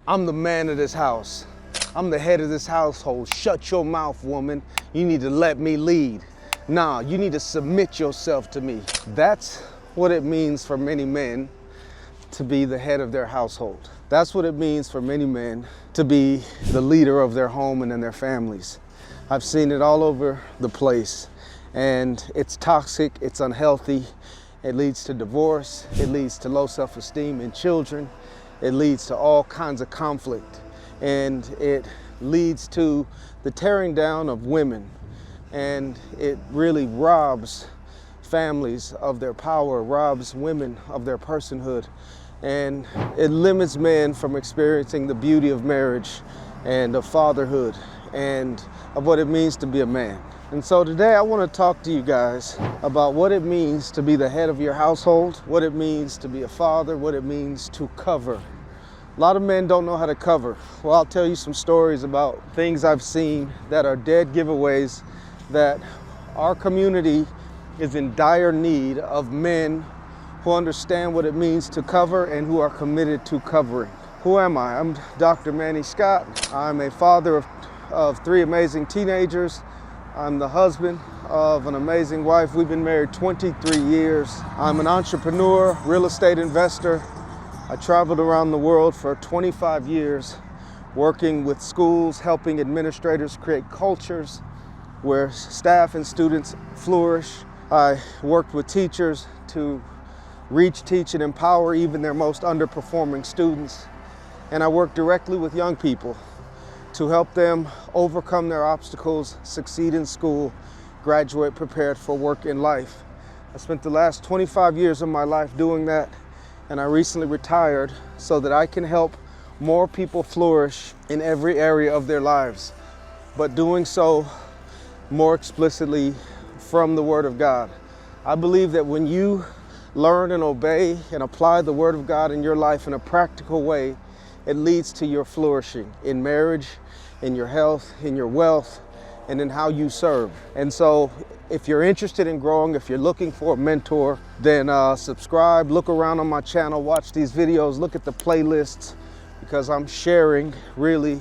I'm the man of this house. I'm the head of this household. Shut your mouth, woman. You need to let me lead. Nah, you need to submit yourself to me. That's what it means for many men to be the head of their household. That's what it means for many men to be the leader of their home and in their families. I've seen it all over the place, and it's toxic, it's unhealthy. It leads to divorce, it leads to low self-esteem in children, it leads to all kinds of conflict, and it leads to the tearing down of women, and it really robs families of their power, robs women of their personhood, and it limits men from experiencing the beauty of marriage and of fatherhood and of what it means to be a man. And so today I want to talk to you guys about what it means to be the head of your household, what it means to be a father, what it means to cover. A lot of men don't know how to cover. Well, I'll tell you some stories about things I've seen that are dead giveaways that our community is in dire need of men who understand what it means to cover and who are committed to covering. Who am I? I'm Dr. Manny Scott. I'm a father of three amazing teenagers. I'm the husband of an amazing wife. We've been married 23 years. I'm an entrepreneur, real estate investor. I traveled around the world for 25 years, working with schools, helping administrators create cultures where staff and students flourish. I worked with teachers to reach, teach, and empower even their most underperforming students. And I work directly with young people to help them overcome their obstacles, succeed in school, graduate prepared for work in life. I spent the last 25 years of my life doing that, and I recently retired so that I can help more people flourish in every area of their lives, but doing so more explicitly from the Word of God. I believe that when you learn and obey and apply the Word of God in your life in a practical way, it leads to your flourishing in marriage, in your health, in your wealth, and in how you serve. And so if you're interested in growing, if you're looking for a mentor, then subscribe, look around on my channel, watch these videos, look at the playlists, because I'm sharing really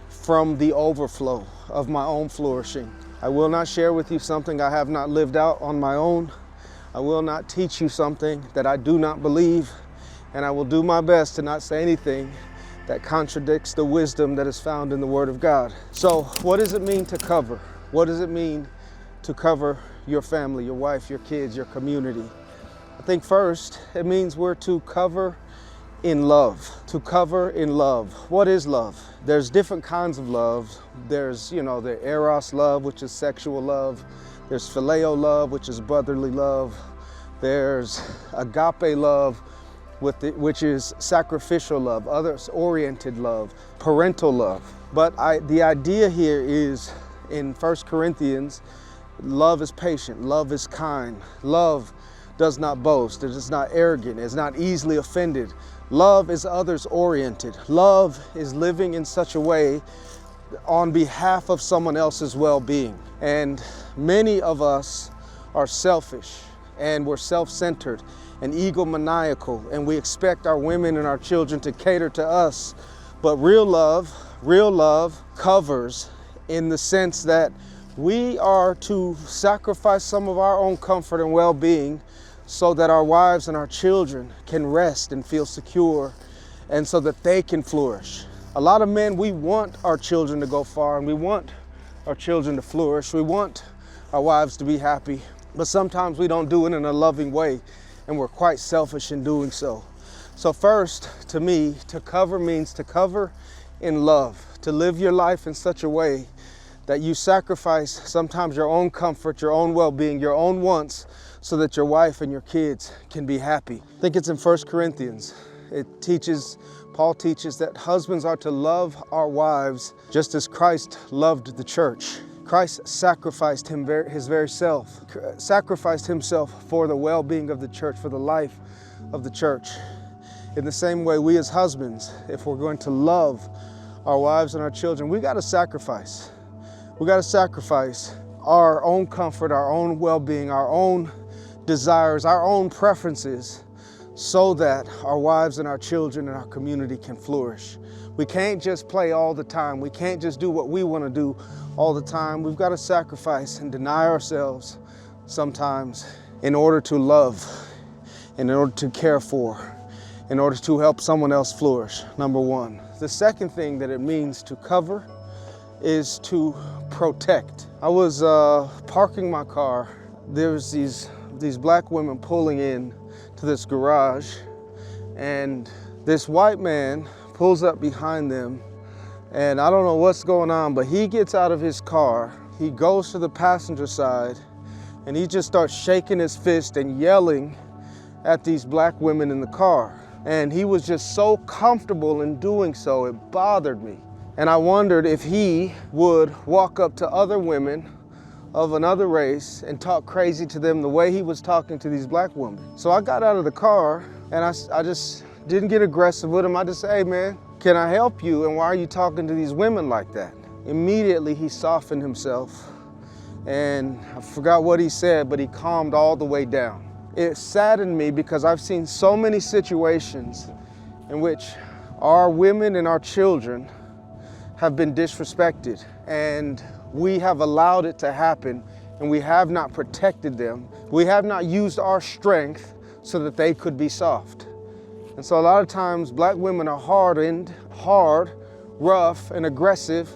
from the overflow of my own flourishing. I will not share with you something I have not lived out on my own. I will not teach you something that I do not believe, and I will do my best to not say anything that contradicts the wisdom that is found in the Word of God. So what does it mean to cover? What does it mean to cover your family, your wife, your kids, your community? I think first, it means we're to cover in love. To cover in love. What is love? There's different kinds of love. There's, the eros love, which is sexual love. There's phileo love, which is brotherly love. There's agape love, which is sacrificial love, others-oriented love, parental love. But the idea here is in 1 Corinthians, love is patient, love is kind, love does not boast, it is not arrogant, it is not easily offended. Love is others-oriented. Love is living in such a way on behalf of someone else's well-being. And many of us are selfish, and we're self-centered and egomaniacal, and we expect our women and our children to cater to us. But real love covers in the sense that we are to sacrifice some of our own comfort and well-being so that our wives and our children can rest and feel secure, and so that they can flourish. A lot of men, we want our children to go far, and we want our children to flourish. We want our wives to be happy, but sometimes we don't do it in a loving way, and we're quite selfish in doing so. So first, to me, to cover means to cover in love, to live your life in such a way that you sacrifice sometimes your own comfort, your own well-being, your own wants, so that your wife and your kids can be happy. I think it's in 1 Corinthians. Paul teaches that husbands are to love our wives just as Christ loved the church. Christ sacrificed his very self, sacrificed himself for the well-being of the church, for the life of the church. In the same way, we as husbands, if we're going to love our wives and our children, we got to sacrifice. We got to sacrifice our own comfort, our own well-being, our own desires, our own preferences, so that our wives and our children and our community can flourish. We can't just play all the time. We can't just do what we want to do all the time. We've got to sacrifice and deny ourselves sometimes in order to love, and in order to care for, in order to help someone else flourish, number one. The second thing that it means to cover is to protect. I was parking my car. There was these black women pulling in to this garage, and this white man pulls up behind them, and I don't know what's going on, but he gets out of his car, he goes to the passenger side, and he just starts shaking his fist and yelling at these black women in the car. And he was just so comfortable in doing so, it bothered me. And I wondered if he would walk up to other women of another race and talk crazy to them the way he was talking to these black women. So I got out of the car, and I just didn't get aggressive with him. I just said, "Hey man, can I help you? And why are you talking to these women like that?" Immediately he softened himself, and I forgot what he said, but he calmed all the way down. It saddened me because I've seen so many situations in which our women and our children have been disrespected, and we have allowed it to happen, and we have not protected them. We have not used our strength so that they could be soft. And so a lot of times black women are hardened, hard, rough, and aggressive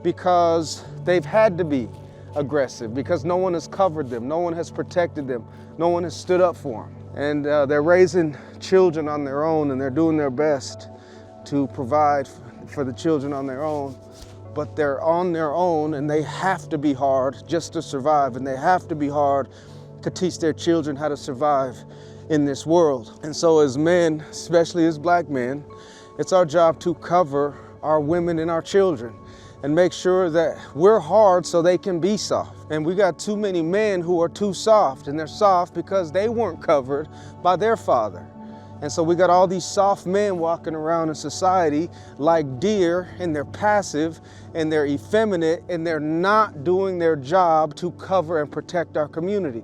because they've had to be aggressive, because no one has covered them, no one has protected them, no one has stood up for them. And they're raising children on their own, and they're doing their best to provide for the children on their own, but they're on their own, and they have to be hard just to survive, and they have to be hard to teach their children how to survive in this world. And so as men, especially as black men, it's our job to cover our women and our children and make sure that we're hard so they can be soft. And we got too many men who are too soft, and they're soft because they weren't covered by their father. And so we got all these soft men walking around in society like deer, and they're passive and they're effeminate, and they're not doing their job to cover and protect our community.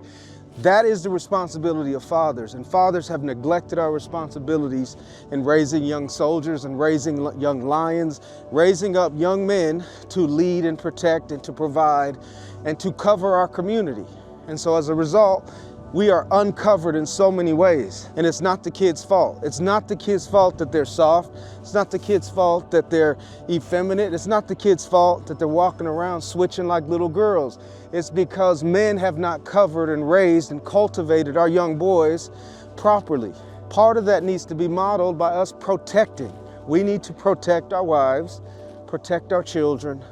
That is the responsibility of fathers, and fathers have neglected our responsibilities in raising young soldiers and raising young lions, raising up young men to lead and protect and to provide and to cover our community. And so as a result, we are uncovered in so many ways, and it's not the kids' fault. It's not the kids' fault that they're soft. It's not the kids' fault that they're effeminate. It's not the kids' fault that they're walking around switching like little girls. It's because men have not covered and raised and cultivated our young boys properly. Part of that needs to be modeled by us protecting. We need to protect our wives, protect our children,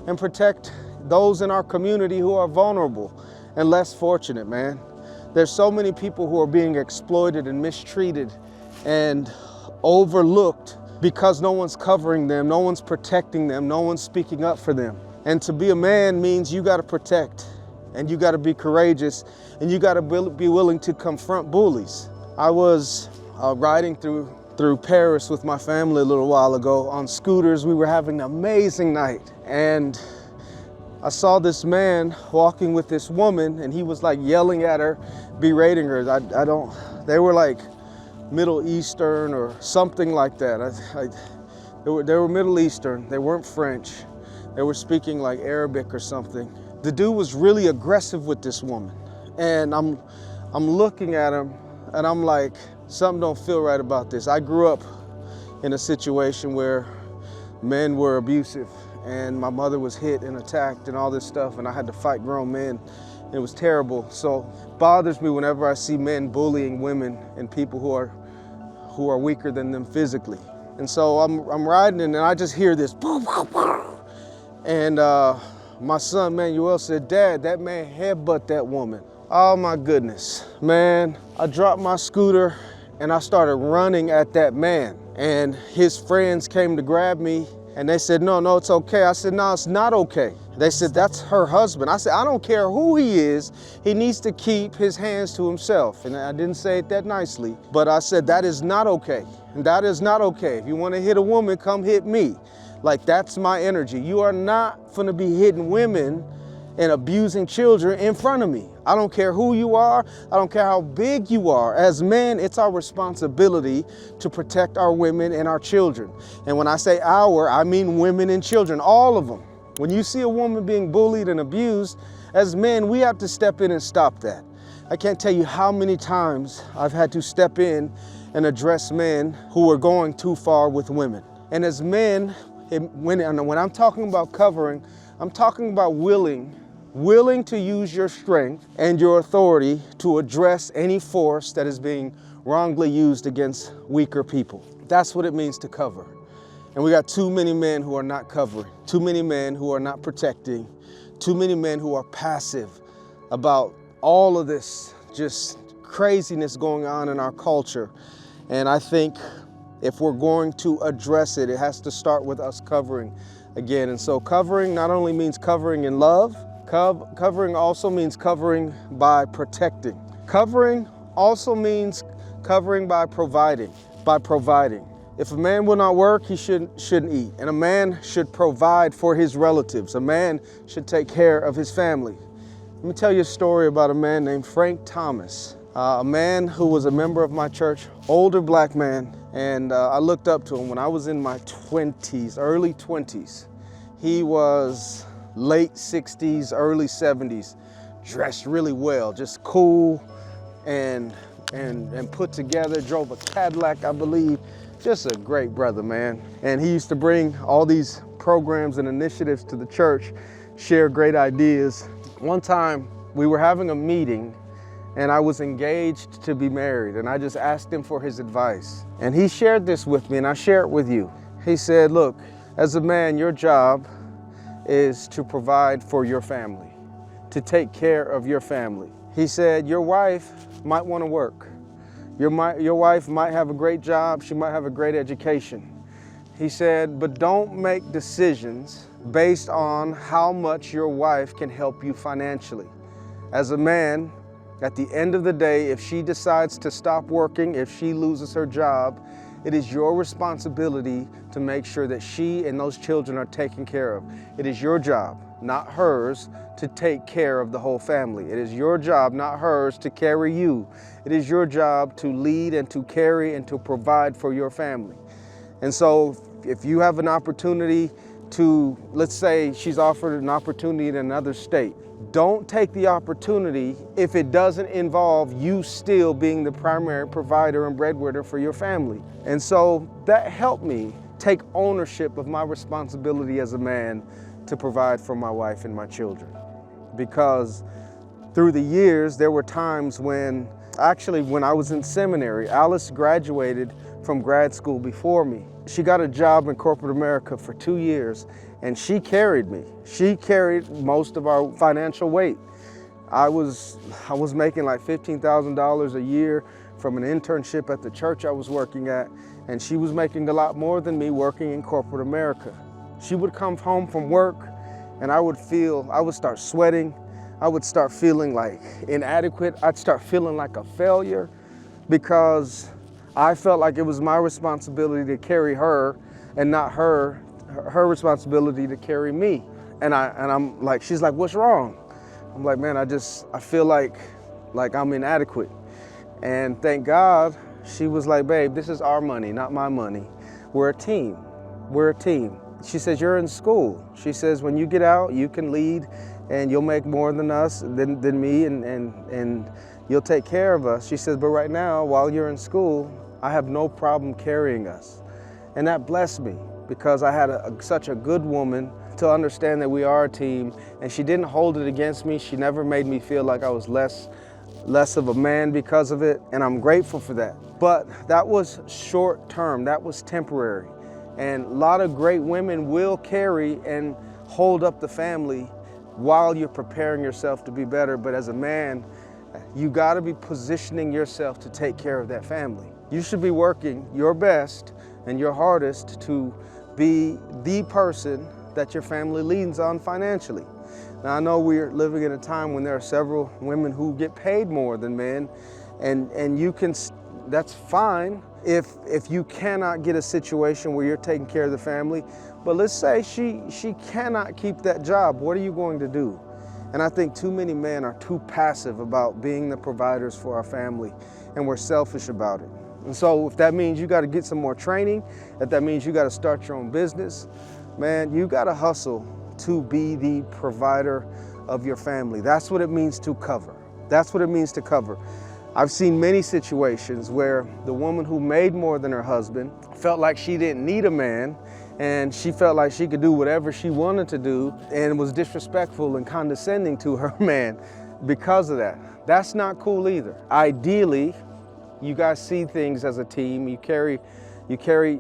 and protect those in our community who are vulnerable and less fortunate, man. There's so many people who are being exploited and mistreated and overlooked because no one's covering them, no one's protecting them, no one's speaking up for them. And to be a man means you gotta protect, and you gotta be courageous, and you gotta be willing to confront bullies. I was riding through Paris with my family a little while ago on scooters. We were having an amazing night, and I saw this man walking with this woman, and he was like yelling at her, berating her. They were like Middle Eastern or something like that. They were Middle Eastern, they weren't French. They were speaking like Arabic or something. The dude was really aggressive with this woman. And I'm looking at him, and I'm like, something don't feel right about this. I grew up in a situation where men were abusive, and my mother was hit and attacked and all this stuff, and I had to fight grown men. It was terrible. So it bothers me whenever I see men bullying women and people who are weaker than them physically. And so I'm riding, and I just hear this boom, boom, boom. And my son Manuel said, "Dad, that man headbutt that woman." Oh my goodness, man. I dropped my scooter and I started running at that man. And his friends came to grab me, and they said, no, it's okay. I said, no, it's not okay. They said, that's her husband. I said, I don't care who he is. He needs to keep his hands to himself. And I didn't say it that nicely, but I said, that is not okay. And that is not okay. If you want to hit a woman, come hit me. Like, that's my energy. You are not gonna be hitting women and abusing children in front of me. I don't care who you are. I don't care how big you are. As men, it's our responsibility to protect our women and our children. And when I say our, I mean women and children, all of them. When you see a woman being bullied and abused, as men, we have to step in and stop that. I can't tell you how many times I've had to step in and address men who are going too far with women. And as men, when I'm talking about covering, I'm talking about willing to use your strength and your authority to address any force that is being wrongly used against weaker people. That's what it means to cover. And we got too many men who are not covering, too many men who are not protecting, too many men who are passive about all of this just craziness going on in our culture. And I think if we're going to address it, it has to start with us covering again. And so covering not only means covering in love, covering also means covering by protecting. Covering also means covering by providing. If a man will not work, he shouldn't eat. And a man should provide for his relatives. A man should take care of his family. Let me tell you a story about a man named Frank Thomas, a man who was a member of my church, older black man, and I looked up to him when I was in my 20s, early 20s. He was late 60s, early 70s, dressed really well, just cool and put together, drove a Cadillac, I believe. Just a great brother, man. And he used to bring all these programs and initiatives to the church, share great ideas. One time we were having a meeting and I was engaged to be married, and I just asked him for his advice. And he shared this with me, and I share it with you. He said, look, as a man, your job is to provide for your family, to take care of your family. He said, your wife might want to work. Your wife might have a great job, she might have a great education. He said, but don't make decisions based on how much your wife can help you financially. As a man, at the end of the day, if she decides to stop working, if she loses her job, it is your responsibility to make sure that she and those children are taken care of. It is your job, not hers, to take care of the whole family. It is your job, not hers, to carry you. It is your job to lead and to carry and to provide for your family. And so if you have an opportunity to, let's say she's offered an opportunity in another state, don't take the opportunity if it doesn't involve you still being the primary provider and breadwinner for your family. And so that helped me take ownership of my responsibility as a man to provide for my wife and my children. Because through the years, there were times when I was in seminary, Alice graduated from grad school before me. She got a job in corporate America for 2 years, and she carried me. She carried most of our financial weight. I was making like $15,000 a year from an internship at the church I was working at, and she was making a lot more than me working in corporate America. She would come home from work, and I would start sweating. I would start feeling like inadequate. I'd start feeling like a failure because I felt like it was my responsibility to carry her and not her responsibility to carry me. And I'm like, she's like, what's wrong? I'm like, man, I feel like I'm inadequate. And thank God, she was like, babe, this is our money, not my money. We're a team. We're a team. She says, you're in school. She says, when you get out, you can lead and you'll make more than me and you'll take care of us. She says, but right now, while you're in school, I have no problem carrying us. And that blessed me because I had such a good woman to understand that we are a team, and she didn't hold it against me. She never made me feel like I was less of a man because of it, and I'm grateful for that. But that was short term, that was temporary. And a lot of great women will carry and hold up the family while you're preparing yourself to be better. But as a man, you gotta be positioning yourself to take care of that family. You should be working your best and your hardest to be the person that your family leans on financially. Now, I know we're living in a time when there are several women who get paid more than men, and you can, that's fine if you cannot get a situation where you're taking care of the family. But let's say she cannot keep that job. What are you going to do? And I think too many men are too passive about being the providers for our family, and we're selfish about it. And so if that means you got to get some more training, if that means you got to start your own business, man, you got to hustle to be the provider of your family. That's what it means to cover. That's what it means to cover. I've seen many situations where the woman who made more than her husband felt like she didn't need a man, and she felt like she could do whatever she wanted to do, and was disrespectful and condescending to her man because of that. That's not cool either. Ideally, you guys see things as a team, you carry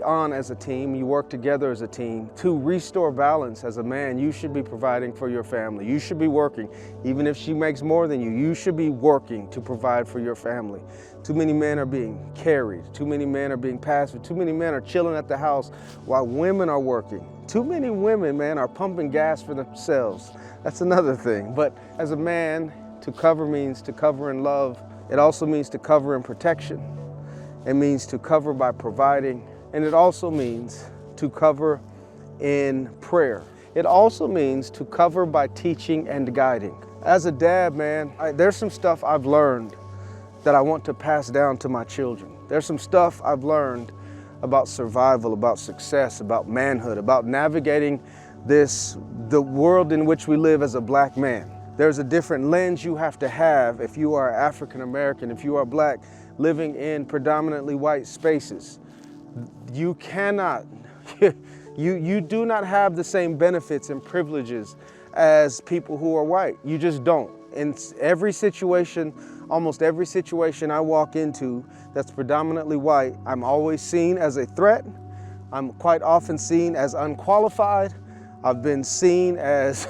on as a team, you work together as a team. To restore balance as a man, you should be providing for your family. You should be working. Even if she makes more than you, you should be working to provide for your family. Too many men are being carried. Too many men are being passive. Too many men are chilling at the house while women are working. Too many women, man, are pumping gas for themselves. That's another thing. But as a man, to cover means to cover in love. It also means to cover in protection. It means to cover by providing. And it also means to cover in prayer. It also means to cover by teaching and guiding. As a dad, man, there's some stuff I've learned that I want to pass down to my children. There's some stuff I've learned about survival, about success, about manhood, about navigating the world in which we live as a black man. There's a different lens you have to have if you are African American, if you are black, living in predominantly white spaces. You cannot, you do not have the same benefits and privileges as people who are white. You just don't. In every situation, almost every situation I walk into that's predominantly white, I'm always seen as a threat. I'm quite often seen as unqualified. I've been seen as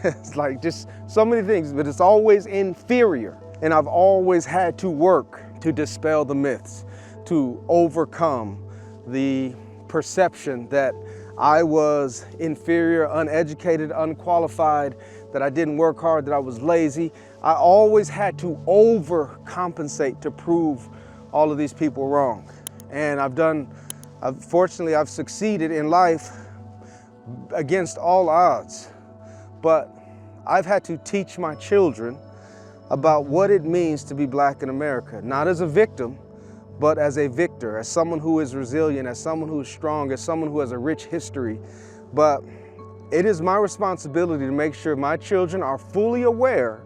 it's like just so many things, but it's always inferior. And I've always had to work to dispel the myths, to overcome the perception that I was inferior, uneducated, unqualified, that I didn't work hard, that I was lazy. I always had to overcompensate to prove all of these people wrong. And fortunately, I've succeeded in life against all odds. But I've had to teach my children about what it means to be black in America, not as a victim, but as a victor, as someone who is resilient, as someone who is strong, as someone who has a rich history. But it is my responsibility to make sure my children are fully aware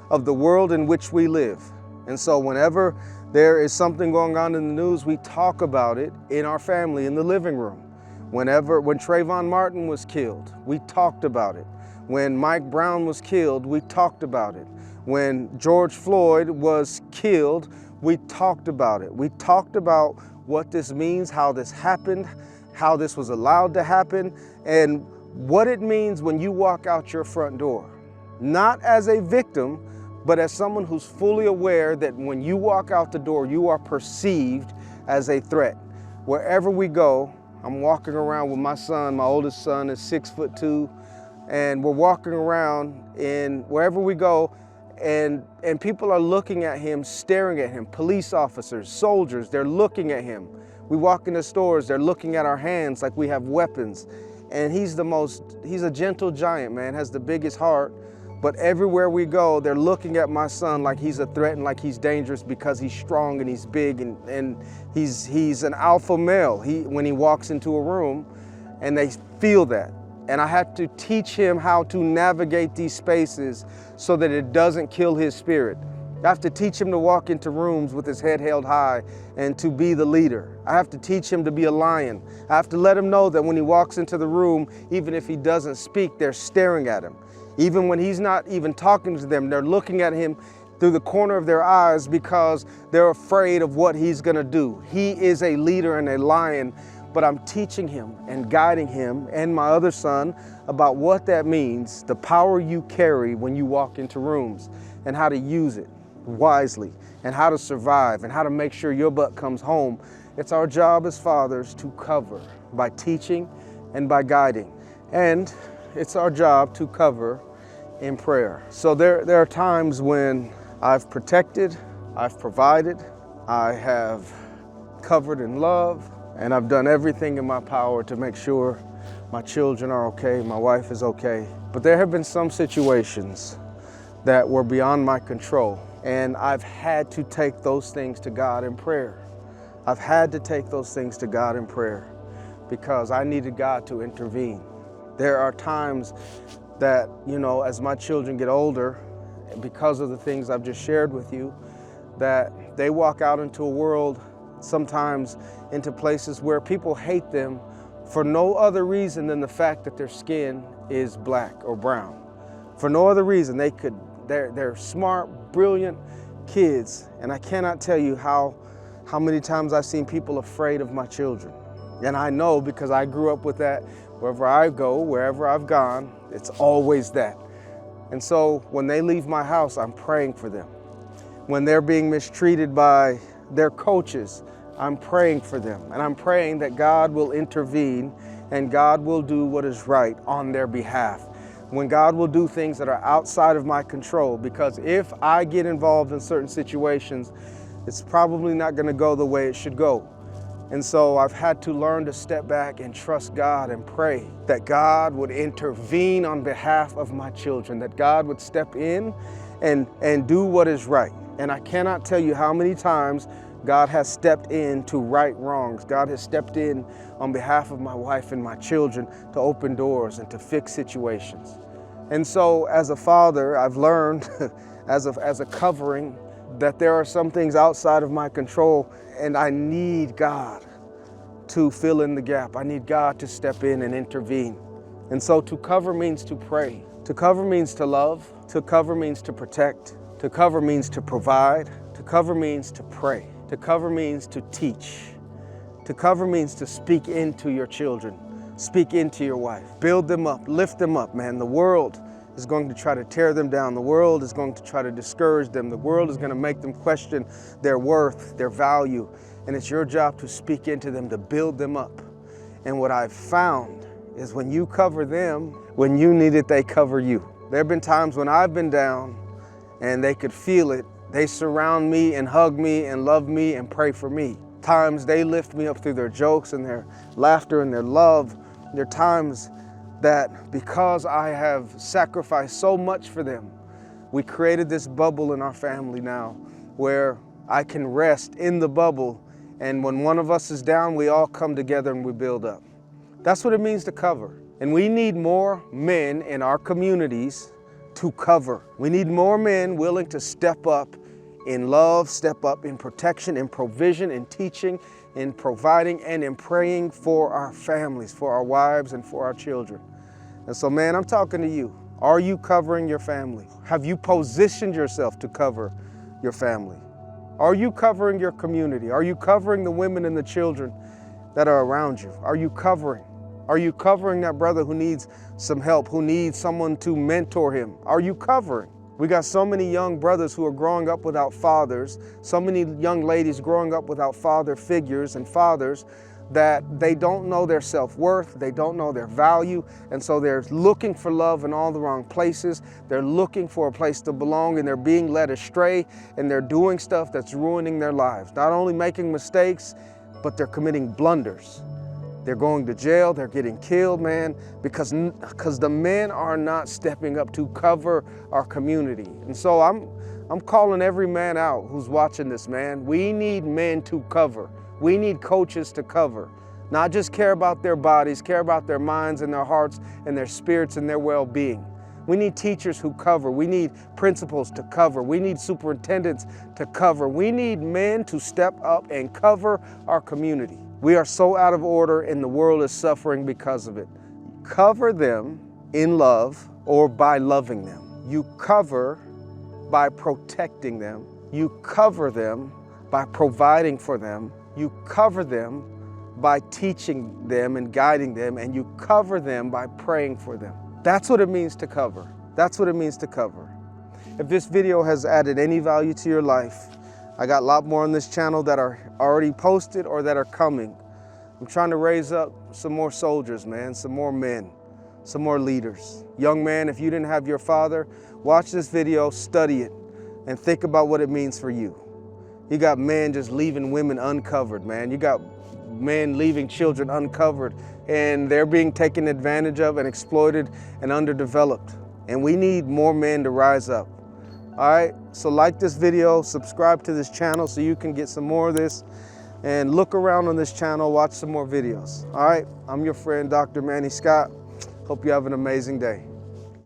of the world in which we live. And so whenever there is something going on in the news, we talk about it in our family, in the living room. When Trayvon Martin was killed, we talked about it. When Mike Brown was killed, we talked about it. When George Floyd was killed, we talked about it. We talked about what this means, how this happened, how this was allowed to happen, and what it means when you walk out your front door. Not as a victim, but as someone who's fully aware that when you walk out the door, you are perceived as a threat. Wherever we go, I'm walking around with my son. My oldest son is 6'2", and we're walking around wherever we go, and people are looking at him, staring at him. Police officers, soldiers, they're looking at him. We walk into stores, they're looking at our hands like we have weapons. And he's a gentle giant, man, has the biggest heart. But everywhere we go, they're looking at my son like he's a threat and like he's dangerous because he's strong and he's big and he's an alpha male when he walks into a room, and they feel that. And I had to teach him how to navigate these spaces so that it doesn't kill his spirit. I have to teach him to walk into rooms with his head held high and to be the leader. I have to teach him to be a lion. I have to let him know that when he walks into the room, even if he doesn't speak, they're staring at him. Even when he's not even talking to them, they're looking at him through the corner of their eyes because they're afraid of what he's gonna do. He is a leader and a lion, but I'm teaching him and guiding him and my other son about what that means, the power you carry when you walk into rooms, and how to use it wisely, and how to survive, and how to make sure your butt comes home. It's our job as fathers to cover by teaching and by guiding. And it's our job to cover in prayer. So there are times when I've protected, I've provided, I have covered in love, and I've done everything in my power to make sure my children are okay, my wife is okay. But there have been some situations that were beyond my control. And I've had to take those things to God in prayer. I've had to take those things to God in prayer because I needed God to intervene. There are times that, as my children get older, because of the things I've just shared with you, that they walk out into a world, sometimes into places where people hate them for no other reason than the fact that their skin is black or brown. For no other reason. They're smart, brilliant kids, and I cannot tell you how many times I've seen people afraid of my children. And I know because I grew up with that. Wherever I go, wherever I've gone, it's always that. And so when they leave my house, I'm praying for them. When they're being mistreated by their coaches, I'm praying for them. And I'm praying that God will intervene and God will do what is right on their behalf. When God will do things that are outside of my control, because if I get involved in certain situations, it's probably not going to go the way it should go. And so I've had to learn to step back and trust God and pray that God would intervene on behalf of my children, that God would step in and do what is right. And I cannot tell you how many times God has stepped in to right wrongs. God has stepped in on behalf of my wife and my children to open doors and to fix situations. And so as a father, I've learned as a covering that there are some things outside of my control, and I need God to fill in the gap. I need God to step in and intervene. And so to cover means to pray. To cover means to love. To cover means to protect. To cover means to provide. To cover means to pray. To cover means to teach. To cover means to speak into your children. Speak into your wife. Build them up. Lift them up, man. The world is going to try to tear them down. The world is going to try to discourage them. The world is going to make them question their worth, their value. And it's your job to speak into them, to build them up. And what I've found is when you cover them, when you need it, they cover you. There have been times when I've been down and they could feel it. They surround me and hug me and love me and pray for me. Times they lift me up through their jokes and their laughter and their love. There are times that because I have sacrificed so much for them, we created this bubble in our family now where I can rest in the bubble, and when one of us is down, we all come together and we build up. That's what it means to cover. And we need more men in our communities to cover. We need more men willing to step up in love, step up in protection, in provision, in teaching, in providing, and in praying for our families, for our wives, and for our children. And so, man, I'm talking to you. Are you covering your family? Have you positioned yourself to cover your family? Are you covering your community? Are you covering the women and the children that are around you? Are you covering? Are you covering that brother who needs some help, who needs someone to mentor him? Are you covering? We got so many young brothers who are growing up without fathers, so many young ladies growing up without father figures and fathers, that they don't know their self-worth, they don't know their value, and so they're looking for love in all the wrong places. They're looking for a place to belong, and they're being led astray, and they're doing stuff that's ruining their lives. Not only making mistakes, but they're committing blunders. They're going to jail, they're getting killed, man, because the men are not stepping up to cover our community. And so I'm calling every man out who's watching this, man. We need men to cover. We need coaches to cover, not just care about their bodies, care about their minds and their hearts and their spirits and their well-being. We need teachers who cover. We need principals to cover. We need superintendents to cover. We need men to step up and cover our community. We are so out of order and the world is suffering because of it. Cover them in love or by loving them. You cover by protecting them. You cover them by providing for them. You cover them by teaching them and guiding them, and you cover them by praying for them. That's what it means to cover. That's what it means to cover. If this video has added any value to your life, I got a lot more on this channel that are already posted or that are coming. I'm trying to raise up some more soldiers, man, some more men, some more leaders. Young man, if you didn't have your father, watch this video, study it, and think about what it means for you. You got men just leaving women uncovered, man. You got men leaving children uncovered, and they're being taken advantage of and exploited and underdeveloped. And we need more men to rise up. All right, so like this video, subscribe to this channel so you can get some more of this, and look around on this channel, watch some more videos. All right, I'm your friend, Dr. Manny Scott. Hope you have an amazing day.